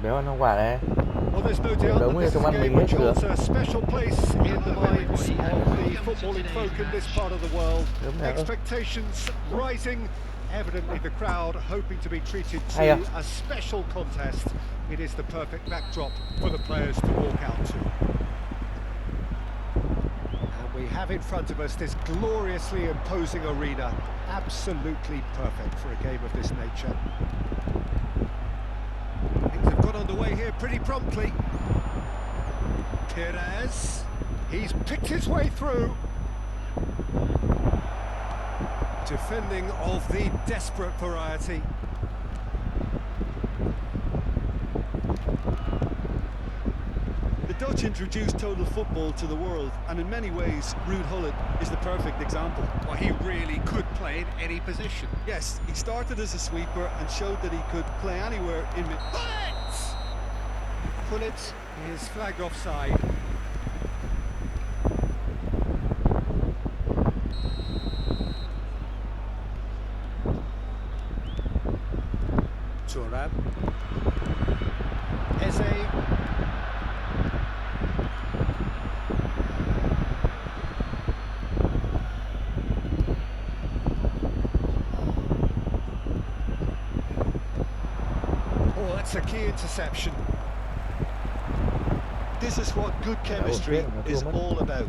Béo ăn hoa quả này. Well, there's no Để doubt đỡ that nguyên this is trong a ăn game mình hết which cũng được. holds a special place in the minds of the footballing folk in this part of the world. Đúng rồi. Expectations rising, evidently the crowd hoping to be treated Hay à? to a special contest. It is the perfect backdrop for the players to walk out to. And we have in front of us this gloriously imposing arena, absolutely perfect for a game of this nature. Things have got underway here pretty promptly. Perez, he's picked his way through. Defending of the desperate variety. The Dutch introduced total football to the world, and in many ways, Ruud Gullit is the perfect example. Well, he really could play in any position. Yes, he started as a sweeper and showed that he could play anywhere in mid. Gullit is flagged offside. Thuram. Eze. Oh, that's a key interception. This is what good chemistry is all about.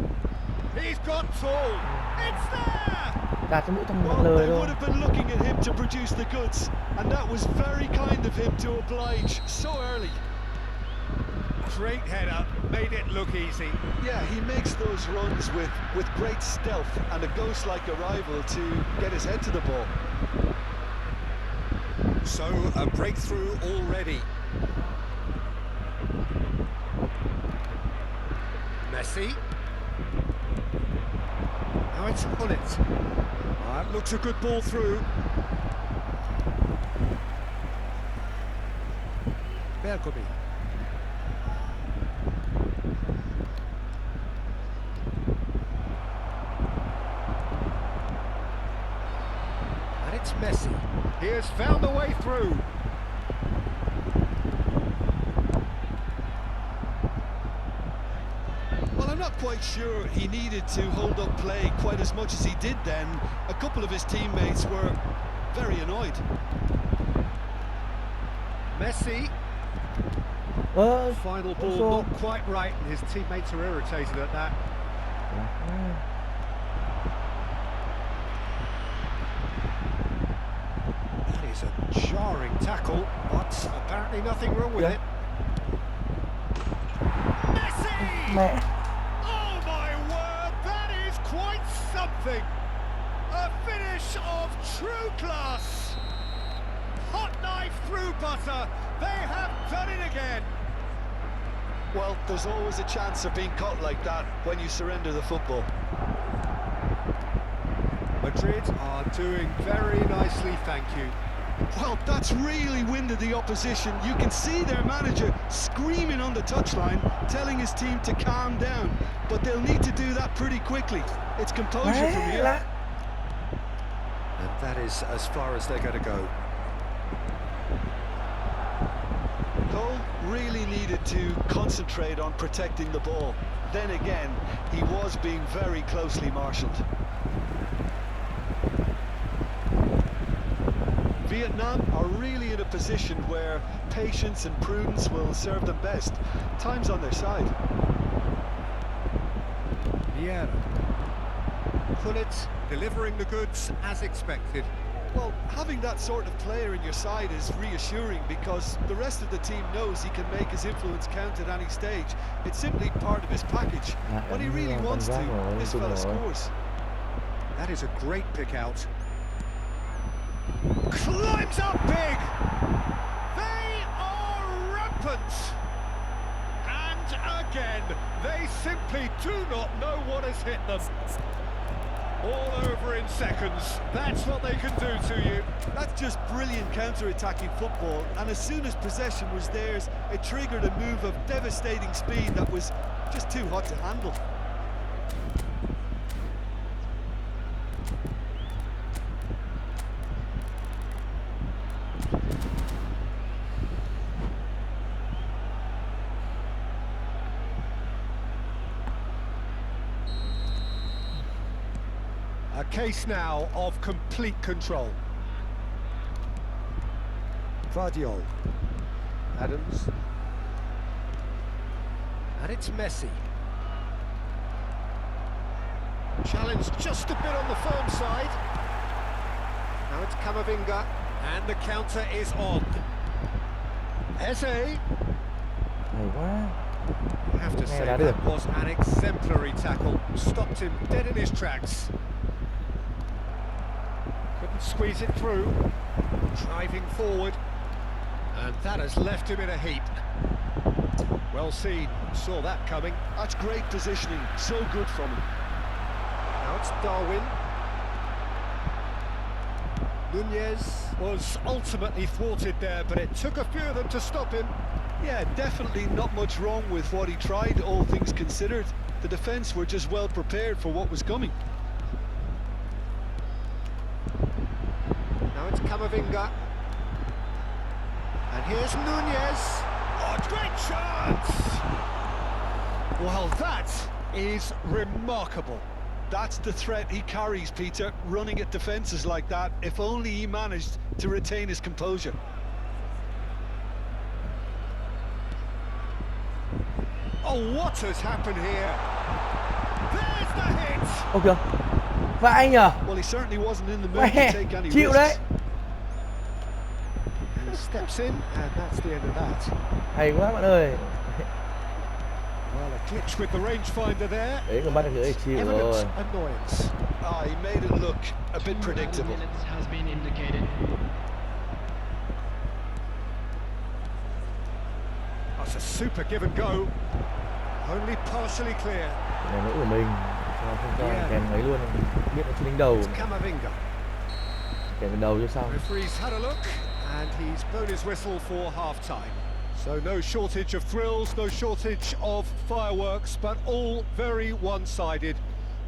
He's got full. It's there! Đạt cái mũi trong mặt Well, lời they luôn. would have been looking at him to produce the goods, and that was very kind of him to oblige so early. Great header, made it look easy. Yeah, he makes those runs with great stealth and a ghost-like arrival to get his head to the ball. So, a breakthrough already. Messi. Now it's Gullit. That looks a good ball through. Bergomi. And it's Messi. He has found a way through. Well, I'm not quite sure he needed to hold up play quite as much as he did then. A couple of his teammates were very annoyed. Messi. Final ball not quite right, and his teammates are irritated at that. That is a jarring tackle, but apparently nothing wrong with it. Messi! Mẹ. Oh my word, that is quite something! A finish of true class! Hot knife through butter, they have done it again! Well, there's always a chance of being caught like that when you surrender the football. Madrid are doing very nicely, thank you. Well, that's really winded the opposition. You can see their manager screaming on the touchline, telling his team to calm down. But they'll need to do that pretty quickly. It's composure from here. And that is as far as they're going to go. Cole really needed to concentrate on protecting the ball. Then again, he was being very closely marshalled. Vietnam are really in a position where patience and prudence will serve them best. Time's on their side. Vieira. Gullit delivering the goods as expected. Well, having that sort of player in your side is reassuring because the rest of the team knows he can make his influence count at any stage. It's simply part of his package. When he really wants to, this fella scores. That is a great pick out. Climbs up big! They are rampant! And again, they simply do not know what has hit them. All over in seconds, that's what they can do to you. That's just brilliant counter-attacking football, and as soon as possession was theirs, it triggered a move of devastating speed that was just too hot to handle. case now of complete control. Vardiol. Adams. And it's Messi. Challenge just a bit on the firm side. Now it's Camavinga. And the counter is on. Eze. Hay quá. I have to say that was an exemplary tackle. Stopped him dead in his tracks. Couldn't squeeze it through. Driving forward. And that has left him in a heap. Well seen. Saw that coming. That's great positioning. So good from him. Now it's Darwin. Nunez was ultimately thwarted there, but it took a few of them to stop him. Yeah, definitely not much wrong with what he tried, all things considered. The defence were just well prepared for what was coming. Now it's Camavinga. And here's Nunez. Oh, great chance! Well, that is remarkable. That's the threat he carries, Peter, running at defences like that, if only he managed to retain his composure. Oh, what has happened here? There's the hit! Ô kìa. Vãi nhờ. Well, he certainly wasn't in the mood to take any Chịu risks. đấy. And he steps in, and that's the end of that. Hay quá bạn ơi. Well, a glitch with the rangefinder there. Đấy còn bắt được thì chịu Evident rồi. annoyance. He made it look a bit predictable. Has been indicated. That's a super give and go. Only partially clear. Cái này lỗi của mình. Sao không cho kèm ấy luôn. Biết nó chưa đánh đầu. It's Camavinga. Kèm đến đầu cho xong. Referee's had a look, and he's blown his whistle for half-time. So no shortage of thrills, no shortage of fireworks, but all very one-sided.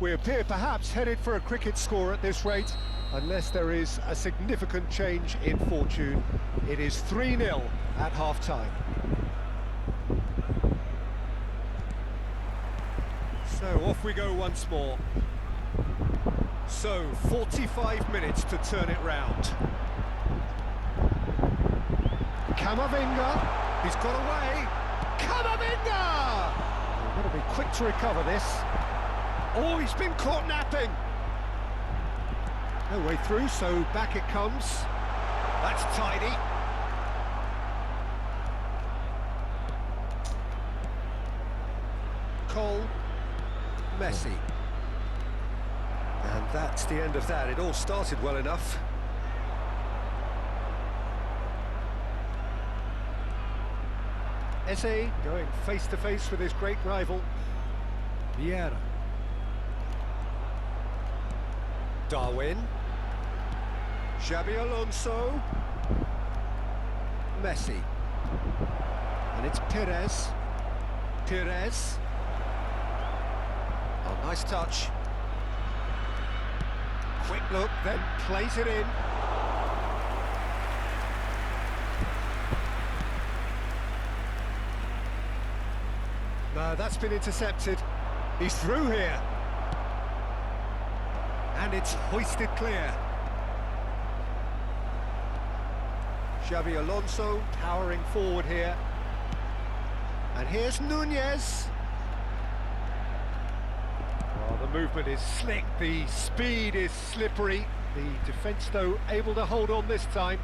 We appear perhaps headed for a cricket score at this rate, unless there is a significant change in fortune. It is 3-0 at half-time. So off we go once more. So 45 minutes to turn it round. Camavinga. He's got away. Camavinga! We've got to be quick to recover this. Oh, he's been caught napping. No way through, so back it comes. That's tidy. Cole. Messi. And that's the end of that. It all started well enough. Eze going face-to-face with his great rival, Vieira. Darwin. Xabi Alonso. Messi. And it's Perez. Perez. Oh, nice touch. Quick look, then plays it in. No, that's been intercepted. He's through here. And it's hoisted clear. Xabi Alonso powering forward here. And here's Nunez. Well, the movement is slick, the speed is slippery. The defence, though, able to hold on this time.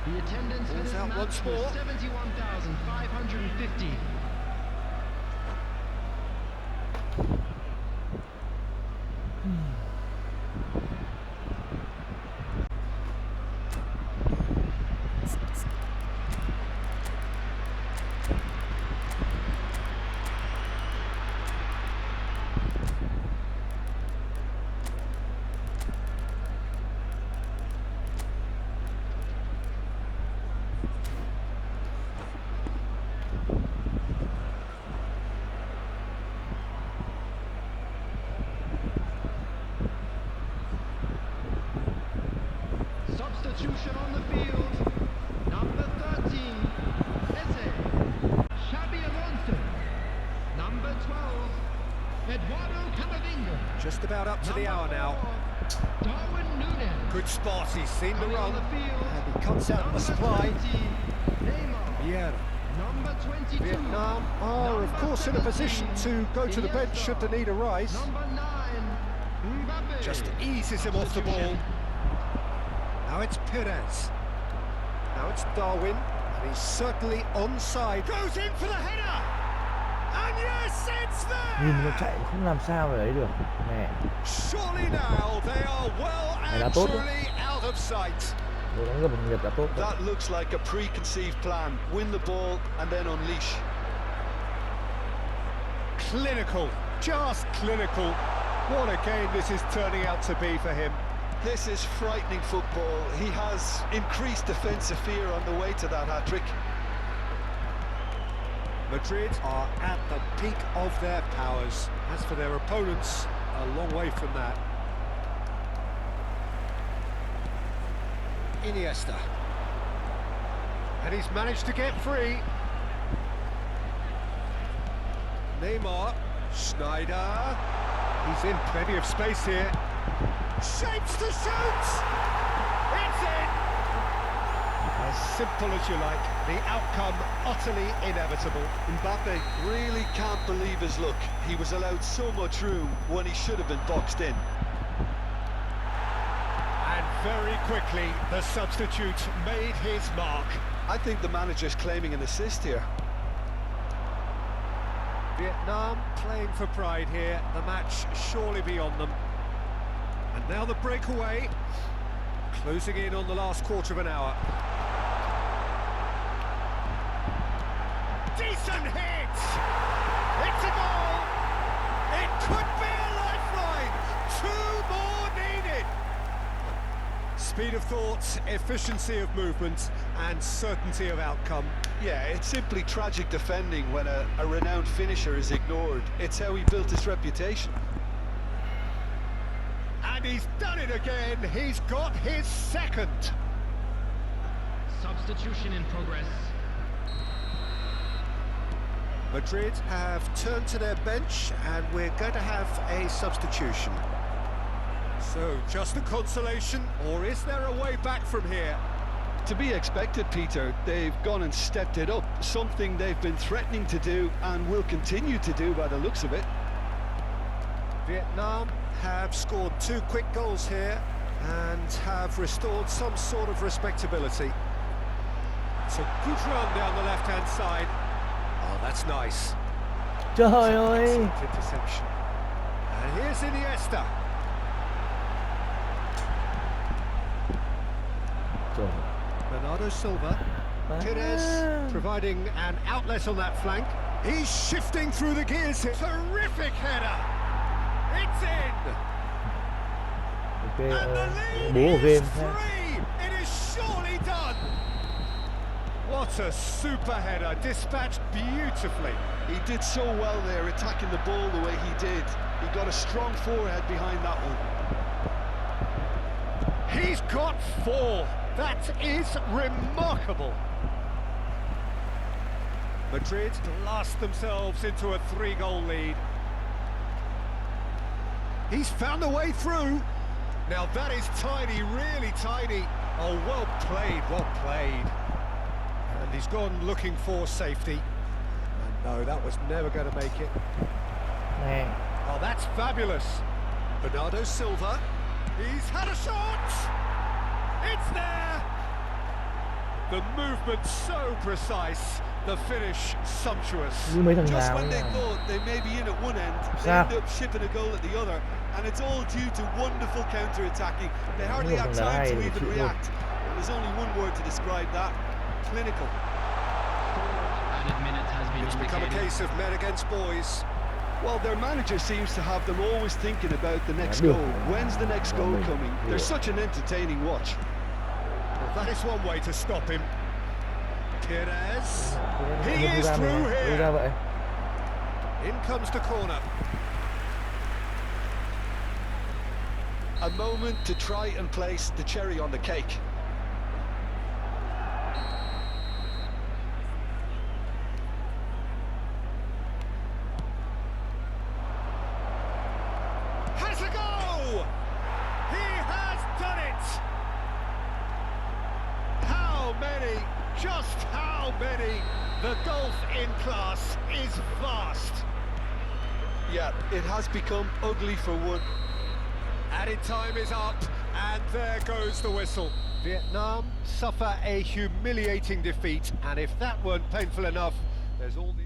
The attendance for this match was 71,550. Substitution on the field. Number 13, Eze. to the hour now. Darwin Núñez. Good spot, he's seen the Coming on run. the field. And he cuts out the supply. 20, Neymar. Yeah. Number 22. Vietnam are, of course, in a position to go to the bench should the need arise. Number 9, Mbappe. Just eases him off the ball. Now it's Perez. Now it's Darwin. And he's certainly onside. Goes in for the header! And yes, it's Nhìn nó there! chạy không làm sao mà ấy được. Mẹ, Surely now they are well đã and tốt đó. truly out of sight. đội bóng gặp Nhật đã tốt. That looks like a preconceived plan. Win the ball and then unleash. Clinical, just clinical. What a game this is turning out to be for him. This is frightening football. He has increased defensive fear on the way to that hat-trick. Madrid are at the peak of their powers. As for their opponents, a long way from that. Iniesta. And he's managed to get free. Neymar. Schneider. He's in plenty of space here. Shapes to shoot! It's in! As simple as you like, the outcome utterly inevitable. Mbappe really can't believe his luck. He was allowed so much room when he should have been boxed in. And very quickly, the substitute made his mark. I think the manager's claiming an assist here. Vietnam playing for pride here, the match surely beyond them. And now the breakaway, closing in on the last quarter of an hour. Decent hit! It's a goal! It could be a lifeline! 2 more needed! Speed of thought, efficiency of movement, and certainty of outcome. Yeah, it's simply tragic defending when a renowned finisher is ignored. It's how he built his reputation. And he's done it again. He's got his second. Substitution in progress. Madrid have turned to their bench, and we're going to have a substitution. So, just a consolation, or is there a way back from here? To be expected, Peter. They've gone and stepped it up. Something they've been threatening to do and will continue to do by the looks of it. Vietnam have scored 2 quick goals here and have restored some sort of respectability. It's a good run down the left-hand side. Oh, that's nice. Trời ơi. Excellent interception. And here's Iniesta. Trời. Bernardo Silva. Perez providing an outlet on that flank. He's shifting through the gears here. Terrific header. It's in. Ok, And the lead bố của is game ha. 3. It is surely done. What a super header, dispatched beautifully. He did so well there, attacking the ball the way he did. He got a strong forehead behind that one. He's got 4. That is remarkable. Madrid blast themselves into a 3-goal lead. He's found a way through. Now that is tiny, really tiny. Oh, well played, well played. And he's gone looking for safety. And no, that was never going to make it. Nè. Oh, that's fabulous. Bernardo Silva. He's had a shot. It's there. The movement so precise. The finish sumptuous. Như mấy thằng Just nào when they nha. thought they may be in at one end, they Sao? end up shipping a goal at the other, and it's all due to wonderful counter-attacking. They hardly Nhiều have thằng đá time hay to thì even chịu luôn. react. There's only one word to describe that: clinical. Added minute has been It's become a indicated. case of men against boys. Well, their manager seems to have them always thinking about the next được. goal. When's the next goal Mình- coming? They're được. such an entertaining watch. Well, that is one way to stop him. Perez. He Đi is ra through mày, đi here. ra vậy. In comes the corner. A moment to try and place the cherry on the cake. Has a goal! The gulf in class is vast. Yeah, it has become ugly for one. Added time is up, and there goes the whistle. Vietnam suffer a humiliating defeat, and if that weren't painful enough, there's all the...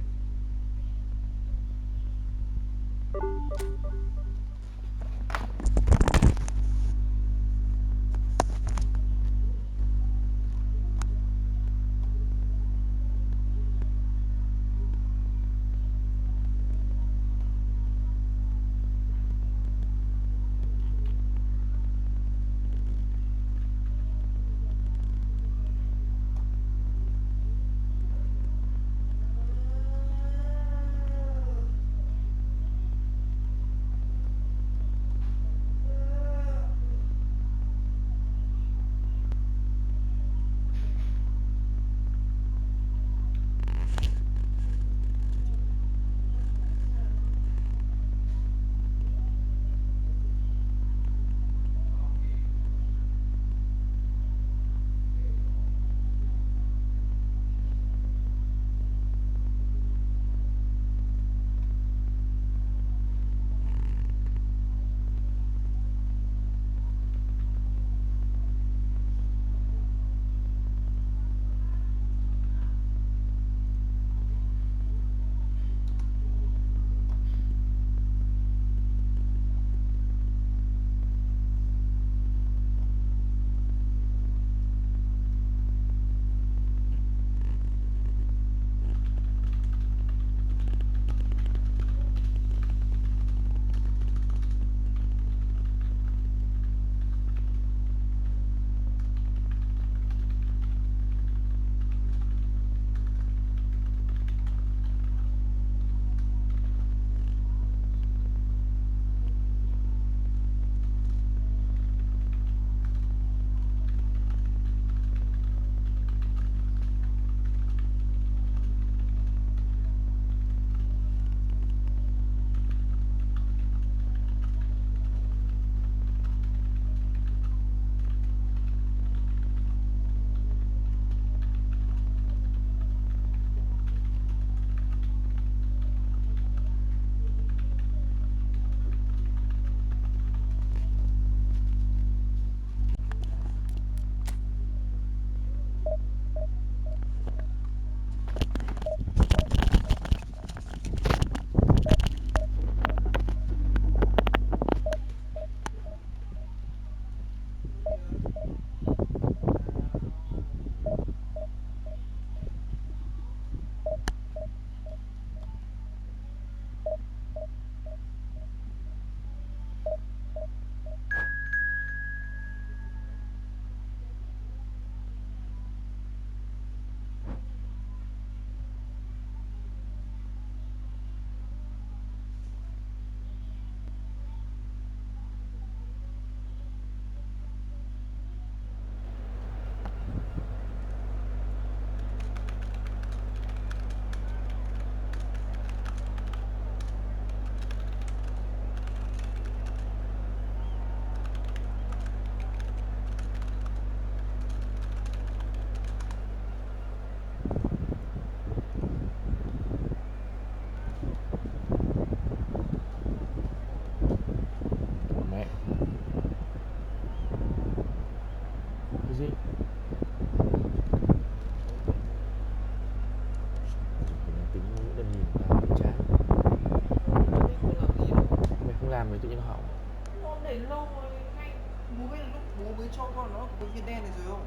cho con nó có cái viên đen này rồi không?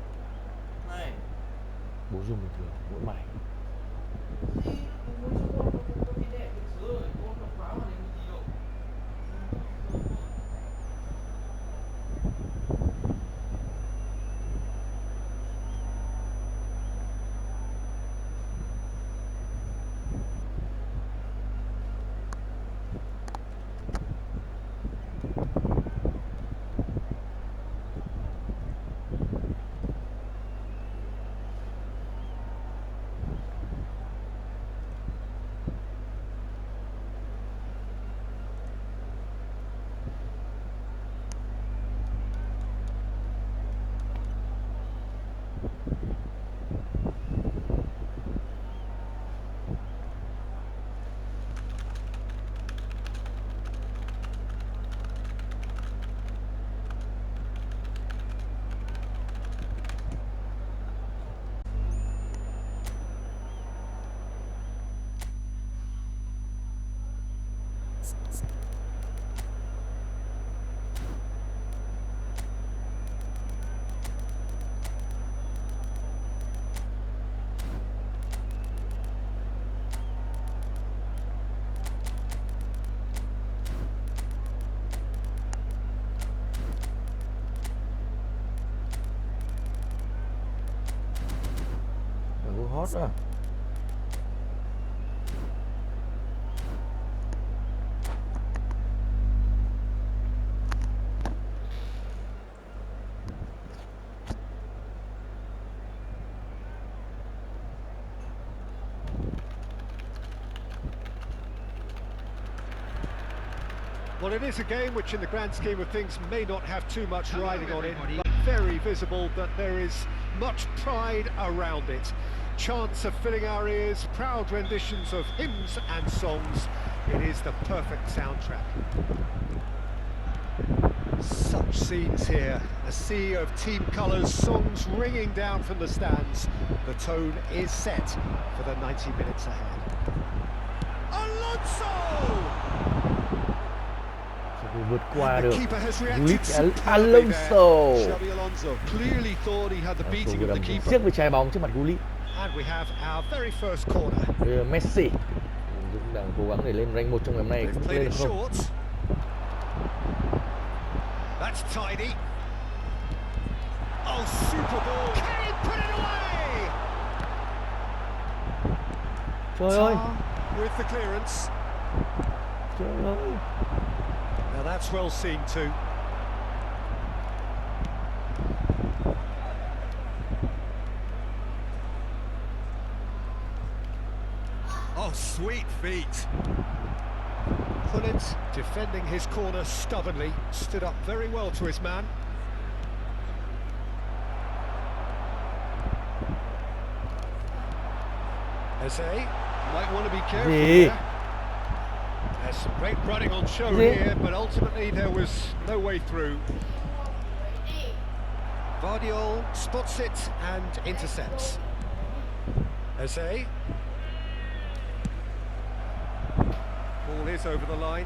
Này. Bố dùng bình thường, mỗi mày. Gì? Bố cho con có cái viên đen được rồi, con nó phá vào đến gì đâu. Hot à. Well, it is a game which in the grand scheme of things may not have too much riding on it, but very visible that there is much pride around it. Chants are filling our ears, proud renditions of hymns and songs. It is the perfect soundtrack. Such scenes here, a sea of team colours, songs ringing down from the stands. The tone is set for the 90 minutes ahead. Alonso! Vượt qua được Keeper has Luis reacted superbly Alonso. there. Xabi Alonso clearly thought he had the beating of the keeper. Siết với trái bóng trước mặt Gullit. And we have our very first corner. Messi Dũng đang cố gắng để lên rank 1 trong ngày hôm nay, They've không played lên it được không? short. That's tidy. Oh, super ball. Can he put it away? Trời ơi, Tar with the clearance. trời ơi. Now that's well seen too. Oh, sweet feet. Pullet, defending his corner stubbornly, stood up very well to his man. Eze might want to be careful there. There's some great running on show here, but ultimately there was no way through. Vardiol spots it and intercepts. Eze. Ball is over the line.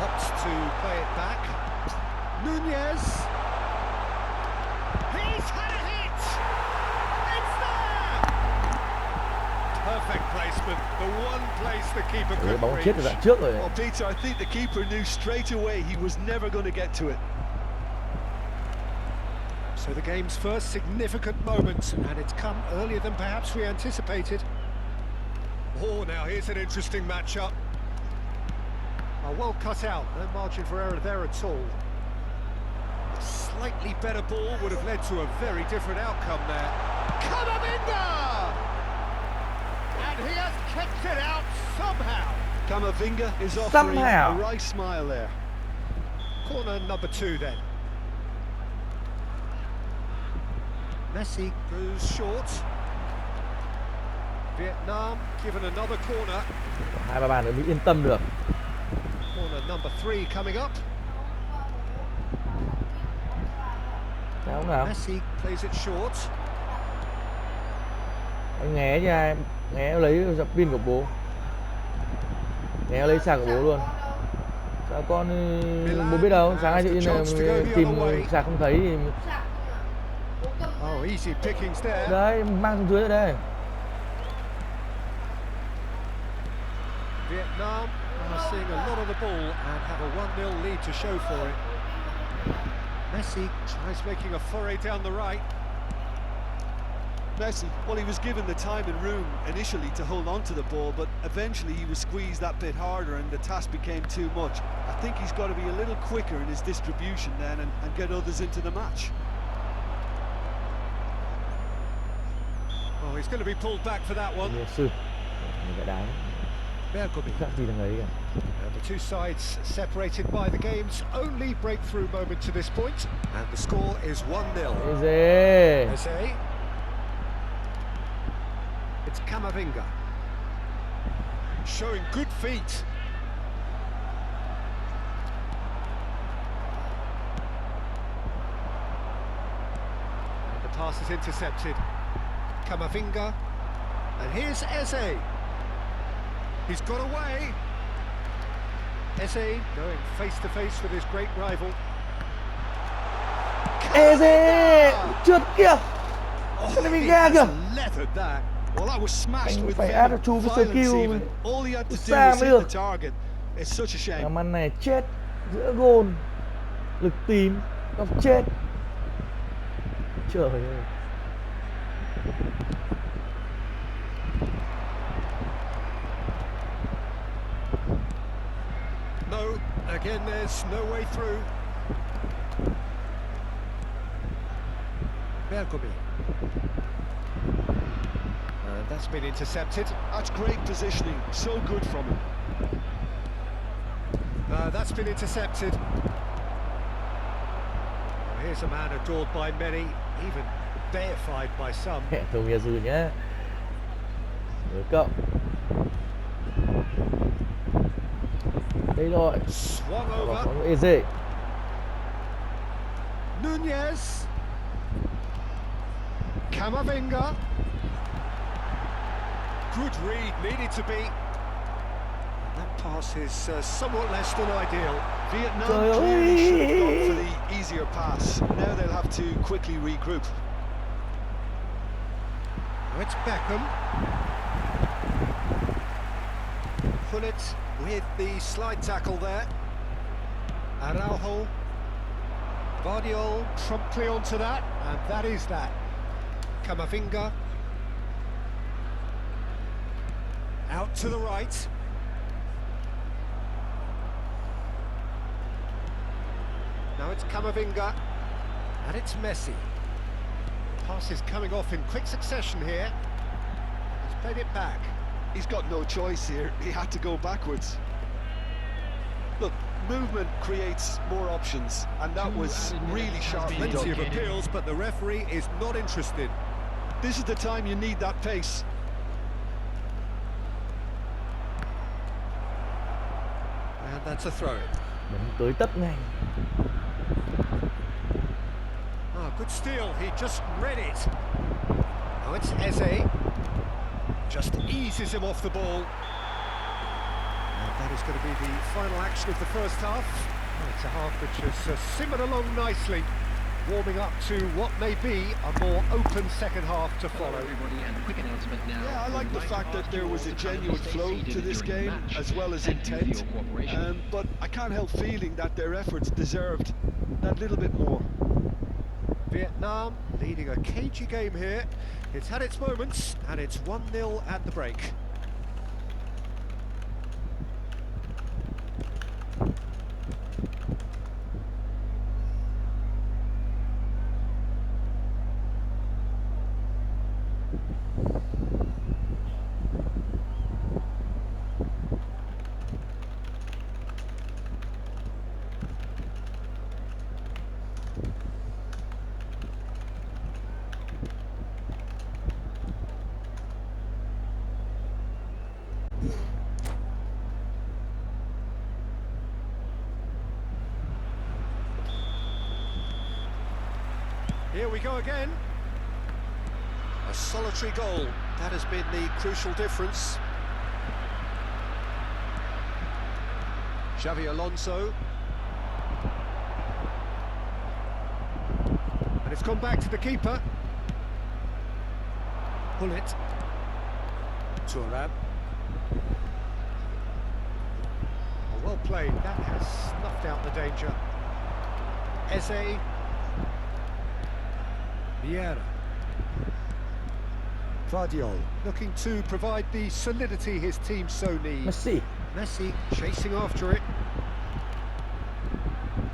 Opts to play it back. Nunez. He's had a hit. It's there. Perfect placement. The one place the keeper Cái couldn't bóng chết ở reach. đoạn trước rồi. Well, Peter, I think the keeper knew straight away he was never going to get to it. So the game's first significant moment, and it's come earlier than perhaps we anticipated. Oh, now here's an interesting matchup. Well cut out, no margin for error there at all. A slightly better ball would have led to a very different outcome there. Camavinga! And he has kicked it out somehow. Camavinga is offering Somehow. a right smile there. Corner number 2 then. Messi goes short. Vietnam given another corner. 2-3 bàn nữa mới yên tâm được. Corner number 3 coming up. Đá không nào? Messi plays it short. Anh Nghé chứ ai? Nghé lấy dập pin của bố. Nghé lấy sạc của bố luôn. Sao con bố biết đâu, sáng nay tự nhiên là tìm sạc không thấy thì... Oh, easy pickings there. Đấy, mang xuống dưới rồi đây. Vietnam are seeing a lot of the ball and have a 1-0 lead to show for it. Messi tries making a foray down the right. Messi, well, he was given the time and room initially to hold on to the ball, but eventually he was squeezed that bit harder and the task became too much. I think he's got to be a little quicker in his distribution then and get others into the match. Oh, he's going to be pulled back for that one. Sư. Mình phải đá. Bergomi. Khác gì thằng ấy kìa. And the two sides separated by the game's only breakthrough moment to this point, and the score is 1-0. Eze. Eze. It's Camavinga. Showing good feet. Pass is intercepted. Camavinga. And here's Eze. He's got away. Eze going face to face with his great rival. Eze trượt kìa. He has leathered that. Well, that was smashed with Phải áp violence chú với skill even. mình. All he had to do Xa was mới hit được. the target. It's such a shame. Làm ăn này chết giữa gôn. Lực tím nó chết. Trời ơi. No, again there's no way through. Bergomi. And that's been intercepted. That's great positioning, so good from him. That's been intercepted. Well, here's a man adored by many, even deified by some. Không nghe dư nhá. Được cậu. Đây rồi. Swung over. Có Eze. Nunez. Camavinga. Good read, needed to be. That pass is somewhat less than ideal. Vietnam clearly should have gone for the easier pass. Now they'll have to quickly regroup. Now it's Beckham. Pullet with the slide tackle there. Araujo. Vardiol promptly onto that, and that is that. Camavinga. Out to the right. Now it's Camavinga, and it's Messi. Pass is coming off in quick succession here. He's played it back. He's got no choice here. He had to go backwards. Look, movement creates more options, and that was really sharply Plenty of done. appeals, but the referee is not interested. This is the time you need that pace. And that's a throw. Đánh tới tấp ngay. Oh, good steal, he just read it. Now it's Eze. Just eases him off the ball. And that is going to be the final action of the first half. Well, it's a half which has simmered along nicely, warming up to what may be a more open second half to follow. Yeah, I like the fact that there was a genuine flow to this game, as well as intent. But I can't help feeling that their efforts deserved that little bit more. Vietnam leading a cagey game here. It's had its moments, and it's 1-0 at the break. Here we go again. A solitary goal. That has been the crucial difference. Xavi Alonso. And it's gone back to the keeper. Pullet. Thuram. Well played. That has snuffed out the danger. Eze. Vieira. Vardiol looking to provide the solidity his team so needs. Messi chasing after it.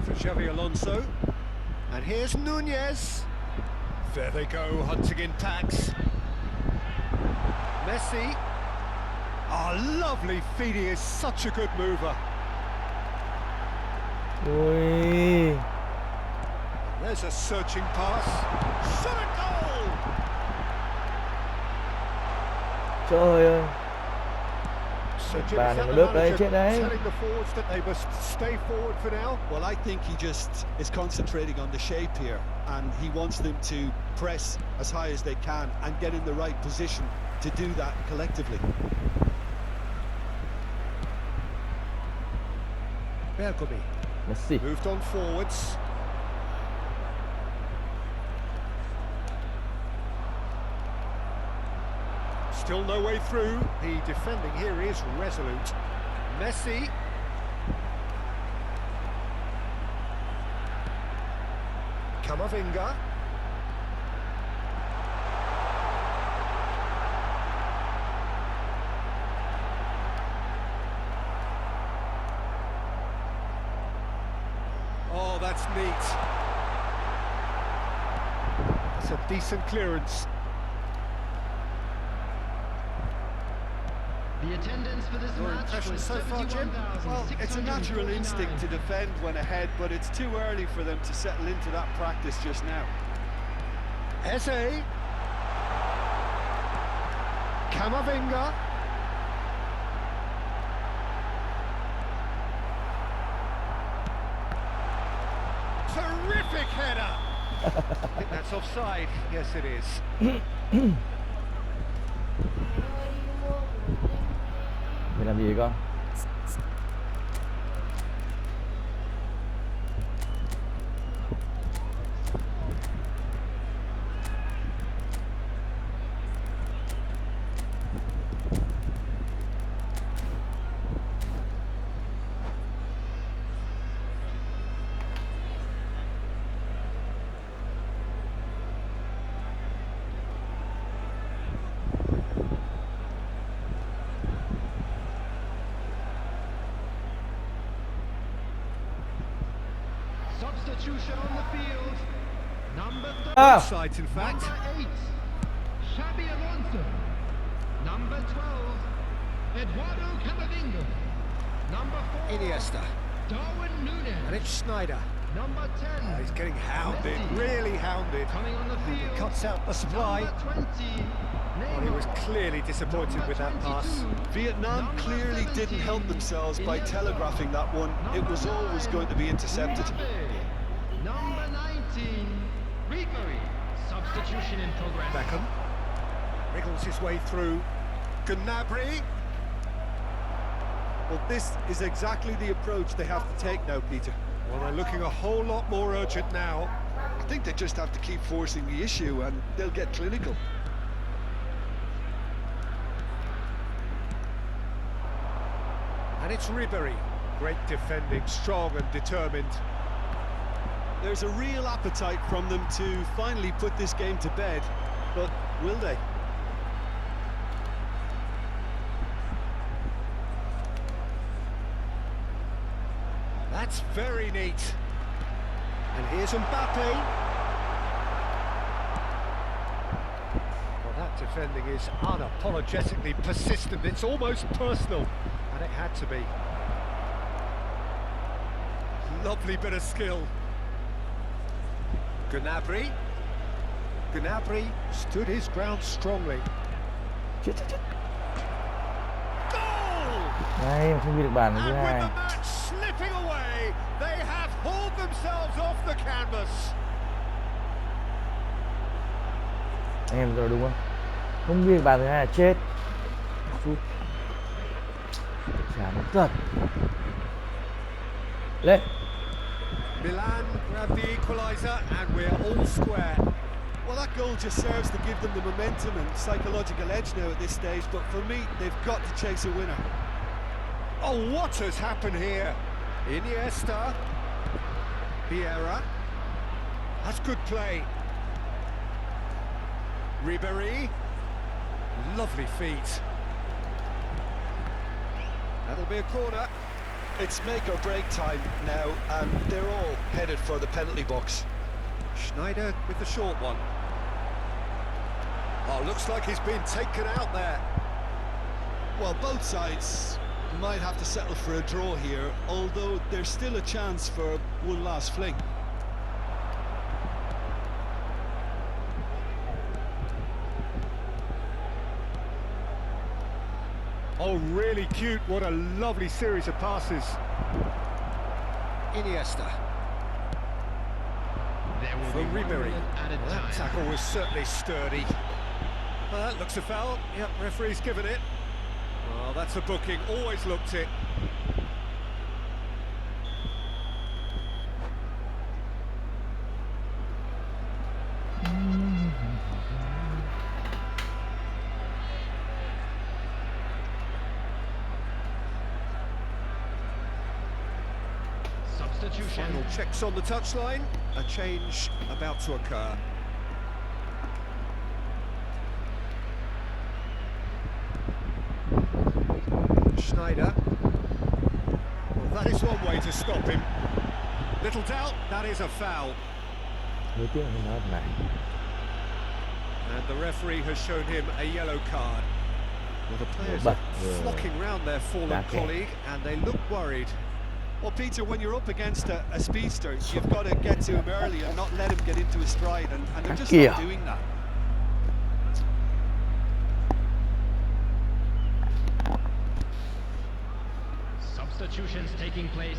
For Xavi Alonso. And here's Nunez. There they go, hunting in packs. Messi. Oh, lovely feed, he is such a good mover. Ui. There's a searching pass. Shot a goal! Trời ơi. So Jim, Bàn is này that mà the đớp đấy, manager chết đấy. telling the forwards that they must stay forward for now? Well, I think he just is concentrating on the shape here, and he wants them to press as high as they can and get in the right position to do that collectively. Bergomi Messi. moved on forwards. Still no way through. The defending here is resolute. Messi. Camavinga. Oh, that's neat. That's a decent clearance. The attendance for this Your match impression was so far, Jim? Well, it's a natural 71,649. instinct to defend when ahead, but it's too early for them to settle into that practice just now. Eze. Camavinga. Terrific header. I think that's offside. Yes, it is. Mày làm gì con? Substitution on the field. Number 30. Ah! Offsides, in fact. Number 8, Xabi Alonso. Number 12, Eduardo Camavinga. Number 4, Iniesta. Darwin Núñez. And it's Schneider. Number 10, He's getting hounded, Messi. really hounded. Coming on the field. Cuts out the supply. Number 20, Well, he was Neymar. clearly disappointed Number with that pass. 22, Vietnam Number clearly 17, didn't help themselves by Iniesta. telegraphing that one. It was always going to be intercepted. Mbappe. Number 19, Ribery. Substitution in progress. Beckham wriggles his way through. Gnabry. Well, this is exactly the approach they have to take now, Peter. Well, they're looking a whole lot more urgent now. I think they just have to keep forcing the issue and they'll get clinical. And it's Ribery. Great defending, strong and determined. There's a real appetite from them to finally put this game to bed, but will they? That's very neat. And here's Mbappe. Well, that defending is unapologetically persistent. It's almost personal. And it had to be. Lovely bit of skill. Gnabry. Gnabry stood his ground strongly. Chết, chết, chết. Goal! Này mà không ghi được bàn thứ And with hai. the match slipping away, they have hauled themselves off the canvas. Anh em rồi đúng không? Không ghi được bàn thứ hai là chết. Phút. Chán thật. Lên. Milan grab the equaliser and we're all square. Well, that goal just serves to give them the momentum and psychological edge now at this stage, but for me, they've got to chase a winner. Oh, what has happened here? Iniesta. Vieira. That's good play. Ribery. Lovely feet. That'll be a corner. It's make or break time now, and they're all headed for the penalty box. Schneider with the short one. Oh, looks like he's been taken out there. Well, both sides might have to settle for a draw here, although there's still a chance for one last fling. Oh, really cute. What a lovely series of passes. Iniesta. There will From be 1 Ribery. minute at a Well, that time. tackle was certainly sturdy. Well, that looks a foul. Yep, referee's given it. Well, that's a booking. Always looked it. Substitution. Final checks on the touchline. A change about to occur. Schneider. Well, that is one way to stop him. Little doubt, that is a foul. Hơi tiếc là không đá này. And the referee has shown him a yellow card. Well, the players But, are flocking round their fallen okay. colleague, and they look worried. Well, Peter, when you're up against a speedster, you've got to get to him early and not let him get into his stride, and they're just not doing that. Substitutions taking place.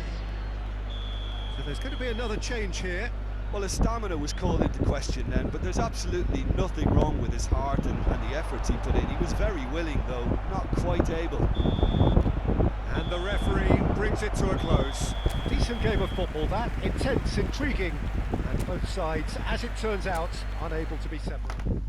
So there's going to be another change here. Well, his stamina was called into question then, but there's absolutely nothing wrong with his heart and the efforts he put in. He was very willing, though, not quite able. And the referee brings it to a close. Decent game of football, that. Intense, intriguing, and both sides, as it turns out, unable to be separated.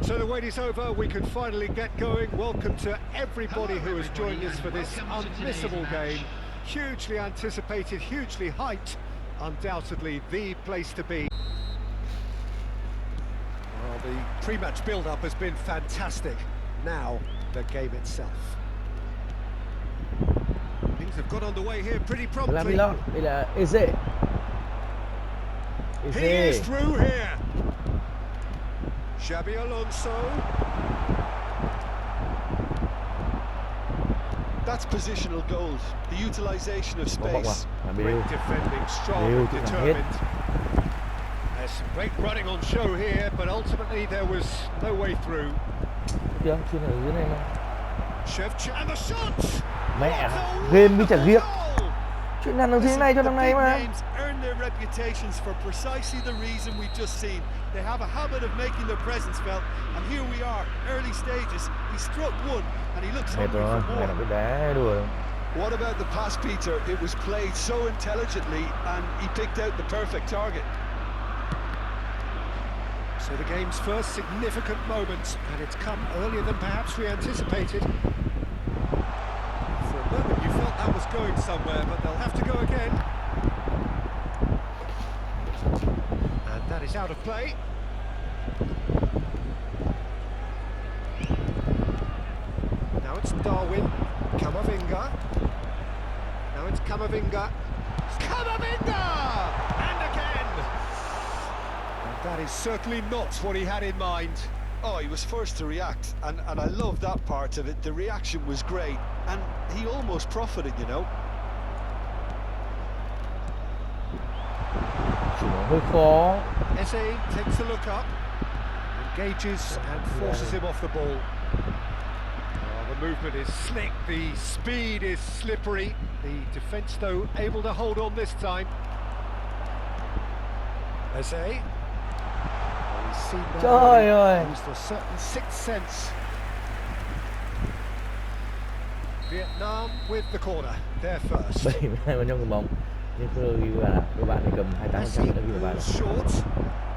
So the wait is over, we can finally get going. Welcome to everybody who has joined us for this unmissable game. Hugely anticipated, hugely hyped, undoubtedly the place to be. Well, the pre-match build-up has been fantastic. Now, the game itself. Things have got underway here pretty promptly. Đây là Eze. He is through here. Xabi Alonso. That's positional gold. The utilization of Bóng bóng vào. space. À, Great Bill. defending, strong Bill and thì làm hết. determined. There's some great running on show here, but ultimately there was no way through. Chưa, chưa ở dưới này mà. And the shot! Mẹ, What a game mới chả wonderful ghiếc. goal! Chuyện nào thế này cho năm nay big mà. names earn their reputations for precisely the reason we've just seen. They have a habit of making their presence felt, and here we are, early stages. He struck one, and he looks Mệt hungry rồi, for này more. là cái đá đùa. What about the pass, Peter? It was played so intelligently, and he picked out the perfect target. So the game's first significant moment, and it's come earlier than perhaps we anticipated. For a moment you felt that was going somewhere, but they'll have to go again. And that is out of play. Now it's Darwin, Camavinga. Now it's Camavinga. Camavinga! And again! And that is certainly not what he had in mind. Oh, he was first to react, and I love that part of it. The reaction was great, and he almost profited, you know. Chỉ nó hơi khó. Eze takes a look up, engages and forces him off the ball. Oh, the movement is slick, the speed is slippery. The defence, though, able to hold on this time. Eze. Oh, he's seen that Trời early, ơi. used a certain sixth sense. Vietnam with the corner, there first. 72% cầm bóng. Nhưng tôi ghi là các bạn này cầm 28% đã ghi được bàn. Short.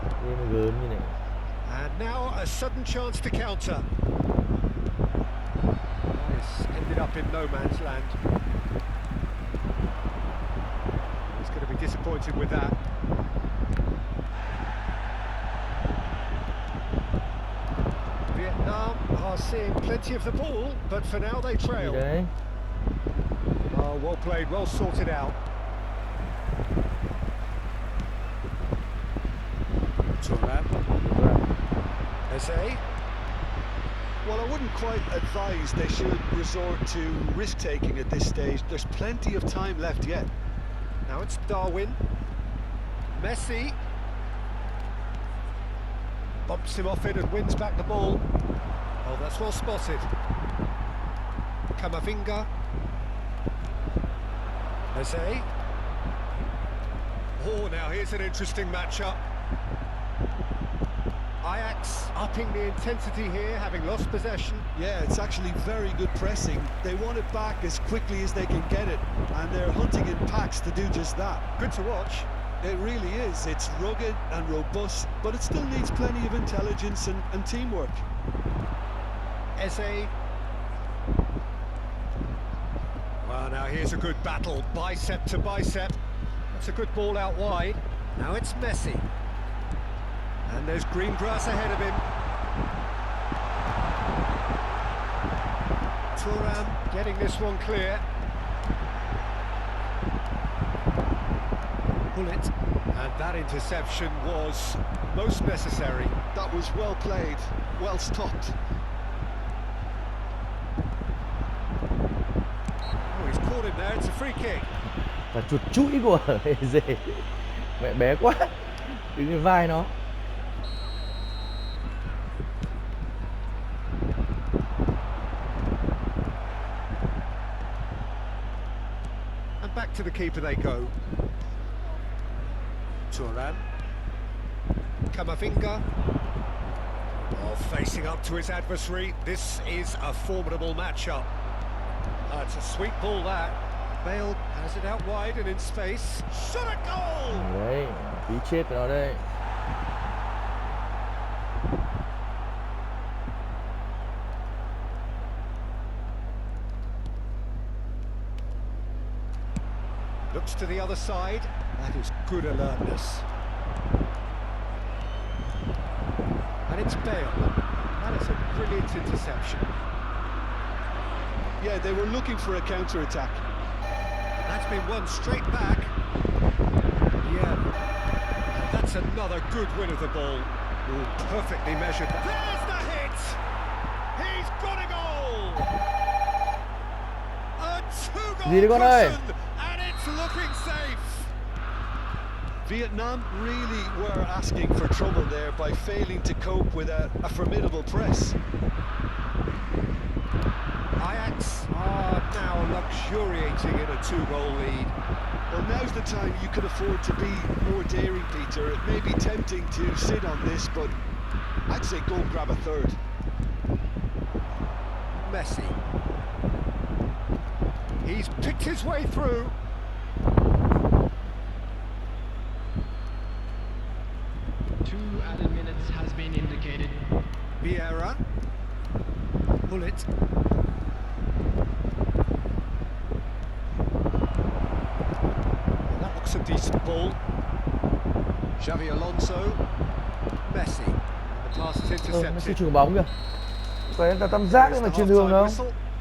Thế mới gớm như này. And now a sudden chance to counter. This ended up in no man's land. He's going to be disappointed with that. Vietnam are seeing plenty of the ball, but for now they Gì trail. đấy? Oh, well played, well sorted out. Thuram. Eze. Well, I wouldn't quite advise they should resort to risk-taking at this stage. There's plenty of time left yet. Now it's Darwin. Messi. Bumps him off it and wins back the ball. Oh, that's well spotted. Camavinga. Eze. Oh, now here's an interesting matchup. Ajax upping the intensity here, having lost possession. Yeah, it's actually very good pressing. They want it back as quickly as they can get it, and they're hunting in packs to do just that. Good to watch. It really is. It's rugged and robust, but it still needs plenty of intelligence and teamwork. Eze. Well, now here's a good battle, bicep to bicep. That's a good ball out wide. Now it's Messi. And there's green grass ahead of him. Thuram getting this one clear. Bullet. And that interception was most necessary. That was well played, well stopped. Oh, he's caught him there, it's a free kick. Và chuột chuỗi của Eze. Mẹ bé quá. Đứng trên vai nó. And back to the keeper they go. Thuram. Camavinga. Oh, facing up to his adversary. This is a formidable matchup. It's a sweet ball that. Bale has it out wide and in space. Shot a goal! Đấy, tí chết nó đây. Looks to the other side. That is good alertness. And it's Bale. That is a brilliant interception. Yeah, they were looking for a counter-attack. That's been won straight back. Yeah. And that's another good win of the ball. Ooh, perfectly measured. There's the hit! He's got a goal! A Gì đấy con ơi? And it's looking safe. Vietnam really were asking for trouble there by failing to cope with a formidable press. Ajax are now luxuriating in a 2-goal lead. Well, now's the time you can afford to be more daring, Peter. It may be tempting to sit on this, but I'd say go and grab a third. Messi. He's picked his way through. 2 added minutes has been indicated. Vieira. Bullet. That looks a decent ball. Xavi Alonso. Messi. The pass is Messi intercepted. chuyền bóng kìa. Phải là tam giác đấy mà chuyền đường đâu.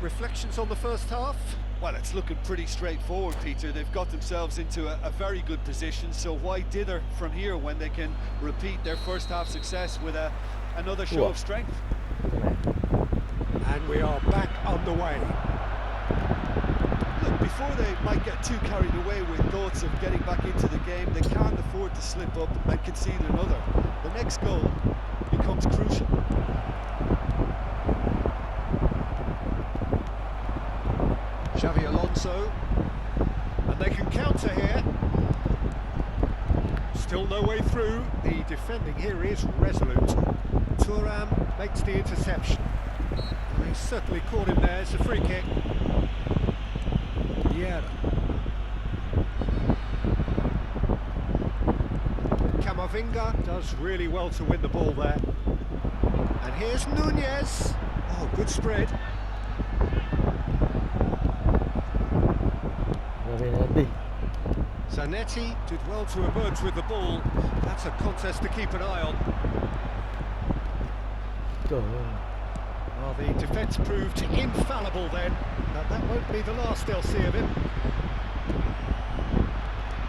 Reflections on the first half. Well, it's looking pretty straightforward, Peter. They've got themselves into a very good position, so why dither from here when they can repeat their first half success with another show of strength? And we are back underway. Look, before they might get too carried away with thoughts of getting back into the game, they can't afford to slip up and concede another. The next goal becomes crucial. Xavi Alonso, and they can counter here. Still no way through. The defending here is resolute. Thuram makes the interception. They certainly caught him there. It's a free kick. Vieira. Camavinga does really well to win the ball there. And here's Nunez. Oh, good spread. Zanetti did well to emerge with the ball. That's a contest to keep an eye on. Well, the defence proved infallible then, but that won't be the last they'll see of him.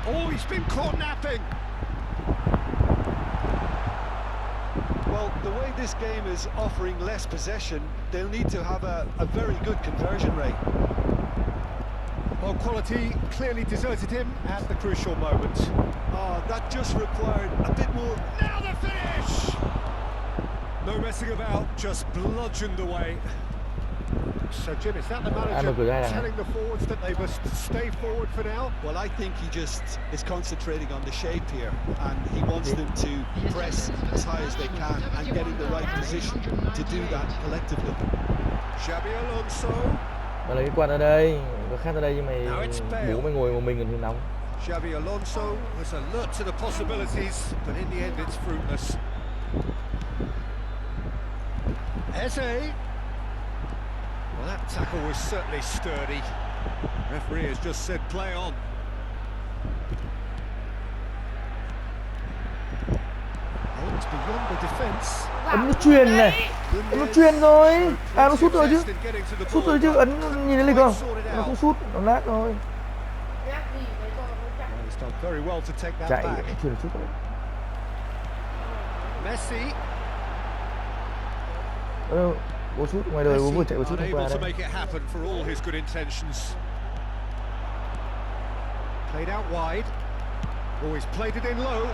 Oh, he's been caught napping! Well, the way this game is offering less possession, they'll need to have a very good conversion rate. Well, quality clearly deserted him at the crucial moment. Oh, that just required a bit more. Now the finish. No messing about, just bludgeoned away. So, Jim, is that the manager telling the forwards that they must stay forward for now? Well, I think he just is concentrating on the shape here, and he wants them to press as high as they can and get in the right position to do that collectively. Xabi Alonso. Mày lấy cái quạt ở đây, có khác ở đây nhưng mày bố mày ngồi một mình thì nóng. Xabi Alonso was alert to the possibilities, but in the end it's fruitless. Eze. Well, that tackle was certainly sturdy. Referee has just said play on. Aims beyond the defence. Ấn nó truyền này, nó truyền rồi. À, nó sút rồi chứ. Sút rồi chứ, ấn nhìn thấy lịch không? Nó không sút, nó lát rồi. He's done very well to take that Chạy, back. truyền sút rồi. Messi. Bố sút ngoài đời, bố vừa chạy bố sút hôm qua Unable to đấy. make it happen for all his good intentions. Played out wide. Oh, he's played it in low.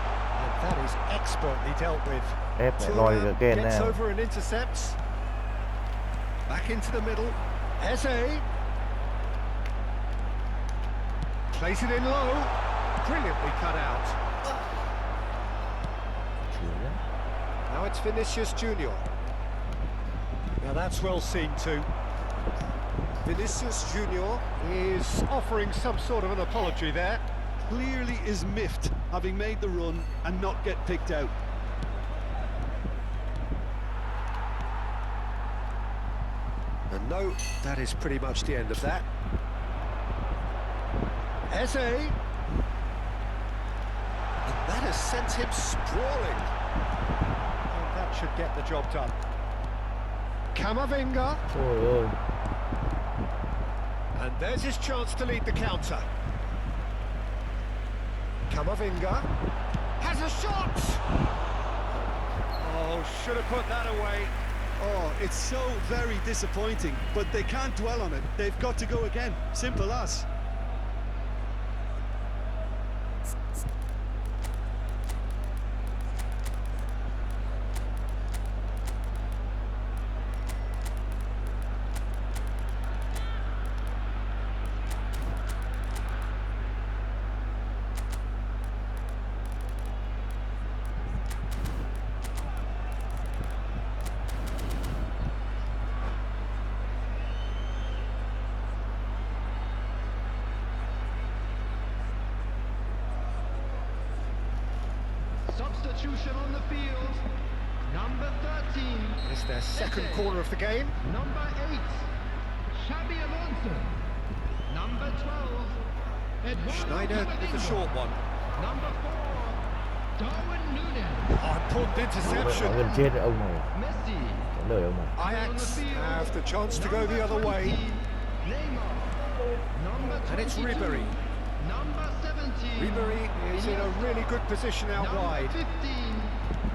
And that is expertly dealt with. Ép lại lòi cả kèn Gets nào. over and intercepts. Back into the middle. Eze. Plays it in low. Brilliantly cut out. Now it's Vinicius Junior. Now that's well seen too. Vinicius Junior is offering some sort of an apology there. Clearly is miffed, having made the run and not get picked out. And no, that is pretty much the end of that. Eze. And that has sent him sprawling. And that should get the job done. Camavinga. Ôi ơi. And there's his chance to lead the counter. Camavinga has a shot! Oh, should have put that away. Oh, it's so very disappointing, but they can't dwell on it. They've got to go again. Simple as. Substitution on the field. Number 13. It's their second corner of the game. Number 8. Xabi Alonso. Number 12. Eduardo Schneider with the Camavinga. short one. Number 4. Darwin Núñez. Oh, important interception. Gần chết rồi ông này, Messi. trả lời ông này. Ajax have the chance to go the other way. Neymar. Number 22. And it's Ribery. Number 17. Ribery is in a really good position out Number wide. 15.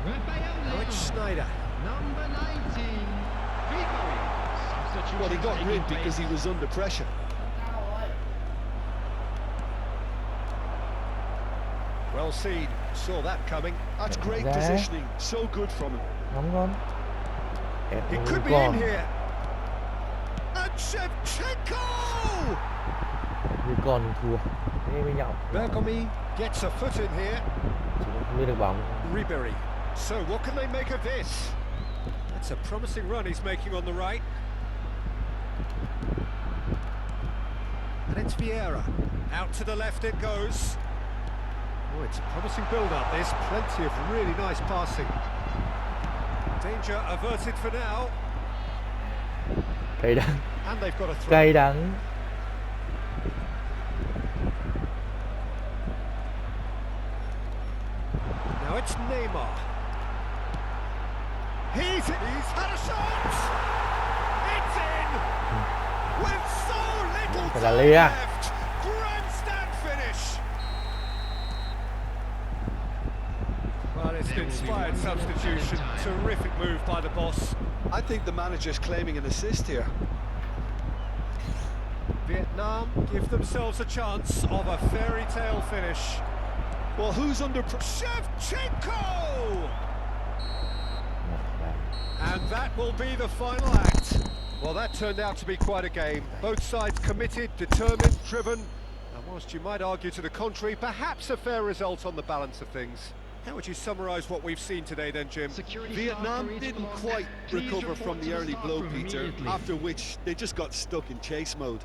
Rafael Now it's Schneider. Number 19. Ribery. Substitution Well, he got taking rid place. because he was under pressure. Well seen. Saw that coming. That's great There. positioning. So good from him. Nóng con. He could be in here. And Shevchenko! Như con thua. Thế mới nhậu. Bergomi gets a foot in here. Chỉ không biết được bóng. Ribery. So what can they make of this? That's a promising run he's making on the right. And it's Vieira. Out to the left it goes. Oh, it's a promising build-up. There's plenty of really nice passing. Danger averted for now. Cay đắng. And they've got a throw. Cay đắng. Now it's Neymar. He's had a shot! It's in! With so little Phải là time Lê à? left! Grandstand finish! Well, it's an inspired substitution. Terrific move by the boss. I think the manager's claiming an assist here. Vietnam give themselves a chance of a fairy tale finish. Well, who's under pressure? Shevchenko! And that will be the final act. Well, that turned out to be quite a game. Both sides committed, determined, driven. And whilst you might argue to the contrary, perhaps a fair result on the balance of things. How would you summarise what we've seen today then, Jim? Security Vietnam staff are didn't reachable. quite Please recover report from to the the early staff blow, room Peter, immediately. after which they just got stuck in chase mode.